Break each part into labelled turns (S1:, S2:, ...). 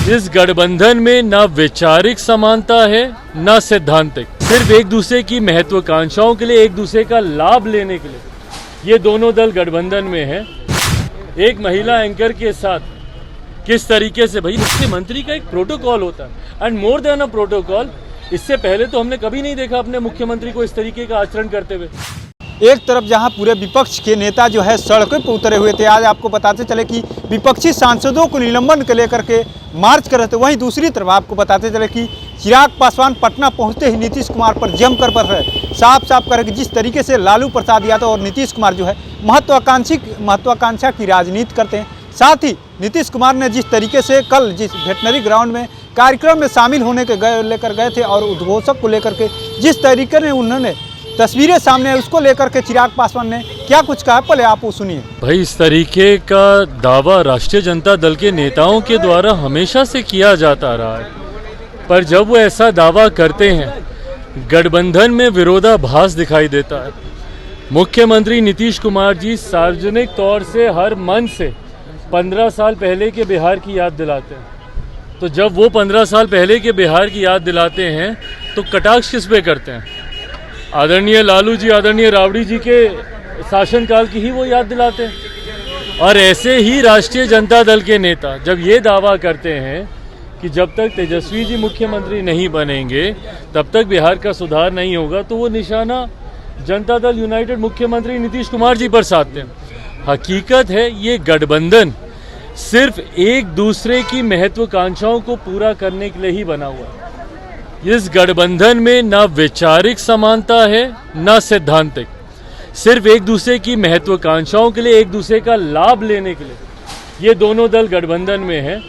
S1: इस गठबंधन में न वैचारिक समानता है न सैद्धांतिक, सिर्फ एक दूसरे की महत्वाकांक्षाओं के लिए, एक दूसरे का लाभ लेने के लिए ये दोनों दल गठबंधन में है। एक महिला एंकर के साथ किस तरीके से, भाई मुख्यमंत्री का एक प्रोटोकॉल होता है and more than a protocol. इससे पहले तो हमने कभी नहीं देखा अपने मुख्यमंत्री को इस तरीके का आचरण करते हुए।
S2: एक तरफ जहां पूरे विपक्ष के नेता जो है सड़कों पर उतरे हुए थे, आज आपको बताते चले कि विपक्षी सांसदों को निलंबन को लेकर के मार्च कर रहे थे, वहीं दूसरी तरफ आपको बताते चले कि चिराग पासवान पटना पहुंचते ही नीतीश कुमार पर जमकर पर रहे, साफ कर कि जिस तरीके से लालू प्रसाद यादव और नीतीश कुमार जो है महत्वाकांक्षा की राजनीति करते हैं। साथ ही नीतीश कुमार ने जिस तरीके से कल जिस वेटनरी ग्राउंड में कार्यक्रम में शामिल होने के लेकर गए थे और उद्घोषक को लेकर के जिस तरीके ने उन्होंने तस्वीरें सामने उसको लेकर के चिराग पासवान ने क्या कुछ कहा, पहले आप वो सुनिए।
S1: भाई इस तरीके का दावा राष्ट्रीय जनता दल के नेताओं के द्वारा हमेशा से किया जाता रहा है, पर जब वो ऐसा दावा करते हैं गठबंधन में विरोधाभास दिखाई देता है। मुख्यमंत्री नीतीश कुमार जी सार्वजनिक तौर से हर मंच से 15 साल पहले के बिहार की याद दिलाते हैं, तो जब वो 15 साल पहले के बिहार की याद दिलाते हैं तो कटाक्ष किस पे करते हैं? आदरणीय लालू जी, आदरणीय राबड़ी जी के शासनकाल की ही वो याद दिलाते हैं। और ऐसे ही राष्ट्रीय जनता दल के नेता जब ये दावा करते हैं कि जब तक तेजस्वी जी मुख्यमंत्री नहीं बनेंगे तब तक बिहार का सुधार नहीं होगा, तो वो निशाना जनता दल यूनाइटेड मुख्यमंत्री नीतीश कुमार जी पर साधते हैं। हकीकत है ये गठबंधन सिर्फ एक दूसरे की महत्वाकांक्षाओं को पूरा करने के लिए ही बना हुआ है। इस गठबंधन में न वैचारिक समानता है न सैद्धांतिक, सिर्फ एक दूसरे की महत्वाकांक्षाओं के लिए, एक दूसरे का लाभ लेने के लिए ये दोनों दल गठबंधन में है।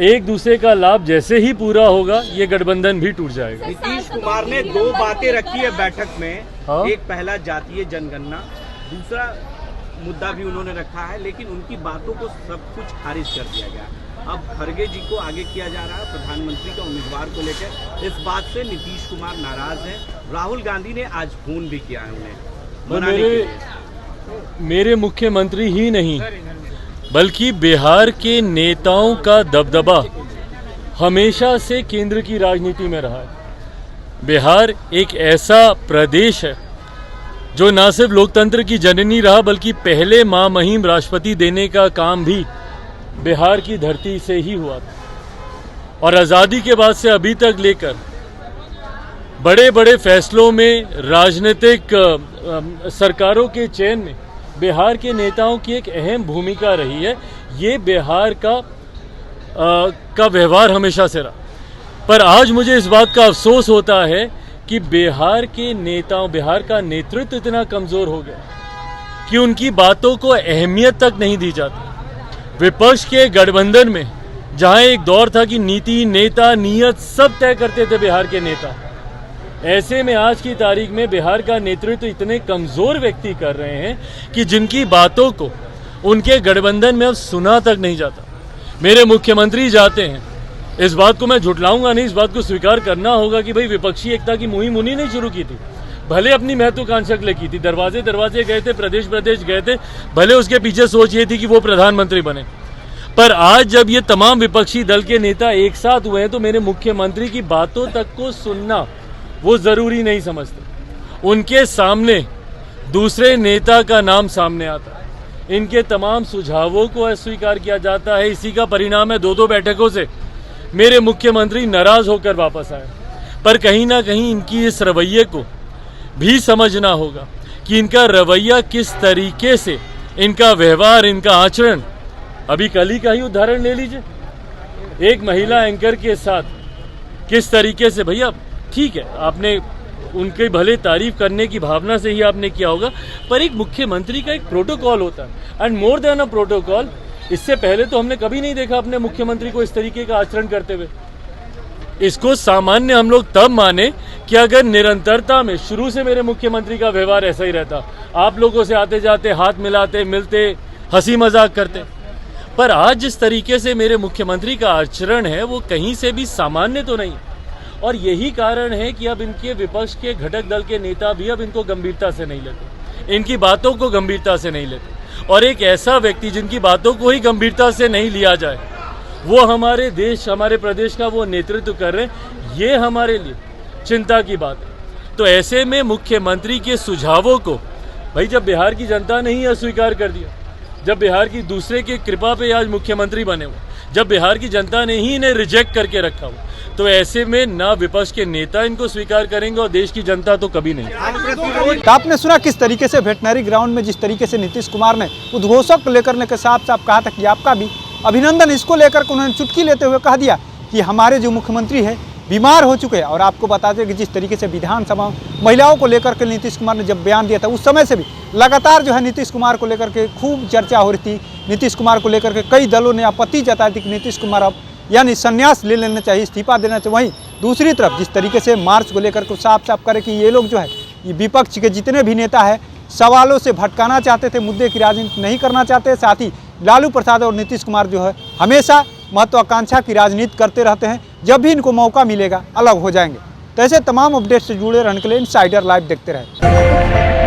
S1: एक दूसरे का लाभ जैसे ही पूरा होगा ये गठबंधन भी टूट जाएगा।
S3: नीतीश कुमार ने दो बातें रखी है बैठक में,
S1: हाँ?
S3: एक पहला जातीय जनगणना, दूसरा मुद्दा भी उन्होंने रखा है, लेकिन उनकी बातों को सब कुछ खारिज कर दिया गया। अब खड़गे जी को आगे किया जा रहा है प्रधानमंत्री का उम्मीदवार को लेकर। इस बात से नीतीश कुमार नाराज है। राहुल गांधी ने आज फोन भी किया है उन्हें।
S1: मेरे मुख्यमंत्री ही नहीं बल्कि बिहार के नेताओं का दबदबा हमेशा से केंद्र की राजनीति में रहा है। बिहार एक ऐसा प्रदेश है जो न सिर्फ लोकतंत्र की जननी रहा बल्कि पहले महामहिम राष्ट्रपति देने का काम भी बिहार की धरती से ही हुआ था। और आज़ादी के बाद से अभी तक लेकर बड़े बड़े फैसलों में, राजनीतिक सरकारों के चयन में बिहार के नेताओं की एक अहम भूमिका रही है। ये बिहार का व्यवहार हमेशा से रहा। पर आज मुझे इस बात का अफसोस होता है कि बिहार के नेताओं, बिहार का नेतृत्व इतना कमज़ोर हो गया कि उनकी बातों को अहमियत तक नहीं दी जाती। विपक्ष के गठबंधन में जहां एक दौर था कि नीति, नेता, नीयत सब तय करते थे बिहार के नेता, ऐसे में आज की तारीख में बिहार का नेतृत्व इतने कमज़ोर व्यक्ति कर रहे हैं कि जिनकी बातों को उनके गठबंधन में अब सुना तक नहीं जाता। मेरे मुख्यमंत्री जाते हैं, इस बात को मैं झुटलाऊंगा नहीं, इस बात को स्वीकार करना होगा कि भाई विपक्षी एकता की मुहिम उन्हीं ने शुरू की थी, भले अपनी महत्वाकांक्षा के लिए की थी। दरवाजे दरवाजे गए थे, प्रदेश प्रदेश गए थे, भले उसके पीछे सोच ये थी कि वो प्रधानमंत्री बने। पर आज जब ये तमाम विपक्षी दल के नेता एक साथ हुए हैं तो मेरे मुख्यमंत्री की बातों तक को सुनना वो जरूरी नहीं समझते। उनके सामने दूसरे नेता का नाम सामने आता है, इनके तमाम सुझावों को अस्वीकार किया जाता है। इसी का परिणाम है 2-2 बैठकों से मेरे मुख्यमंत्री नाराज होकर वापस आए। पर कहीं ना कहीं इनकी इस रवैये को भी समझना होगा कि इनका रवैया किस तरीके से, इनका व्यवहार, इनका आचरण, अभी कल ही का ही उदाहरण ले लीजिए। एक महिला एंकर के साथ किस तरीके से, भैया ठीक है आपने उनके भले तारीफ करने की भावना से ही आपने किया होगा, पर एक मुख्यमंत्री का एक प्रोटोकॉल होता है and more than a protocol. इससे पहले तो हमने कभी नहीं देखा अपने मुख्यमंत्री को इस तरीके का आचरण करते हुए। इसको सामान्य हम लोग तब माने कि अगर निरंतरता में शुरू से मेरे मुख्यमंत्री का व्यवहार ऐसा ही रहता, आप लोगों से आते जाते हाथ मिलाते, मिलते, हंसी मजाक करते। पर आज जिस तरीके से मेरे मुख्यमंत्री का आचरण है वो कहीं से भी सामान्य तो नहीं। और यही कारण है कि अब इनके विपक्ष के घटक दल के नेता भी अब इनको गंभीरता से नहीं लेते, इनकी बातों को गंभीरता से नहीं लेते। और एक ऐसा व्यक्ति जिनकी बातों को ही गंभीरता से नहीं लिया जाए वो हमारे देश, हमारे प्रदेश का वो नेतृत्व कर रहे हैं, ये हमारे लिए चिंता की बात है। तो ऐसे में मुख्यमंत्री के सुझावों को, भाई जब बिहार की जनता ने ही अस्वीकार कर दिया, जब बिहार की दूसरे की कृपा पे आज मुख्यमंत्री बने हुए, जब बिहार की जनता ने ही इन्हें रिजेक्ट करके रखा हुआ, तो ऐसे में ना विपक्ष के नेता इनको स्वीकार करेंगे और देश की जनता तो कभी नहीं।
S2: तो आपने सुना किस तरीके से वेटनरी ग्राउंड में जिस तरीके से नीतीश कुमार ने उद्घोषक को लेकर के साफ साफ कहा था कि आपका भी अभिनंदन, इसको लेकर के उन्होंने चुटकी लेते हुए कह दिया कि हमारे जो मुख्यमंत्री है बीमार हो चुके हैं। और आपको बता दें कि जिस तरीके से विधानसभा महिलाओं को लेकर के नीतीश कुमार ने जब बयान दिया था, उस समय से भी लगातार जो है नीतीश कुमार को लेकर के खूब चर्चा हो रही थी। नीतीश कुमार को लेकर के कई दलों ने आपत्ति जताई थी कि नीतीश कुमार अब यानी संन्यास ले लेना चाहिए, इस्तीफा देना चाहिए। वहीं दूसरी तरफ जिस तरीके से मार्च को लेकर के साफ साफ करे कि ये लोग जो है, ये विपक्ष के जितने भी नेता है सवालों से भटकाना चाहते थे, मुद्दे की राजनीति नहीं करना चाहते। साथ ही लालू प्रसाद और नीतीश कुमार जो है हमेशा महत्वाकांक्षा की राजनीति करते रहते हैं, जब भी इनको मौका मिलेगा अलग हो जाएंगे। तो ऐसे तमाम अपडेट से जुड़े रहने के लिए इनसाइडर लाइव देखते रहें।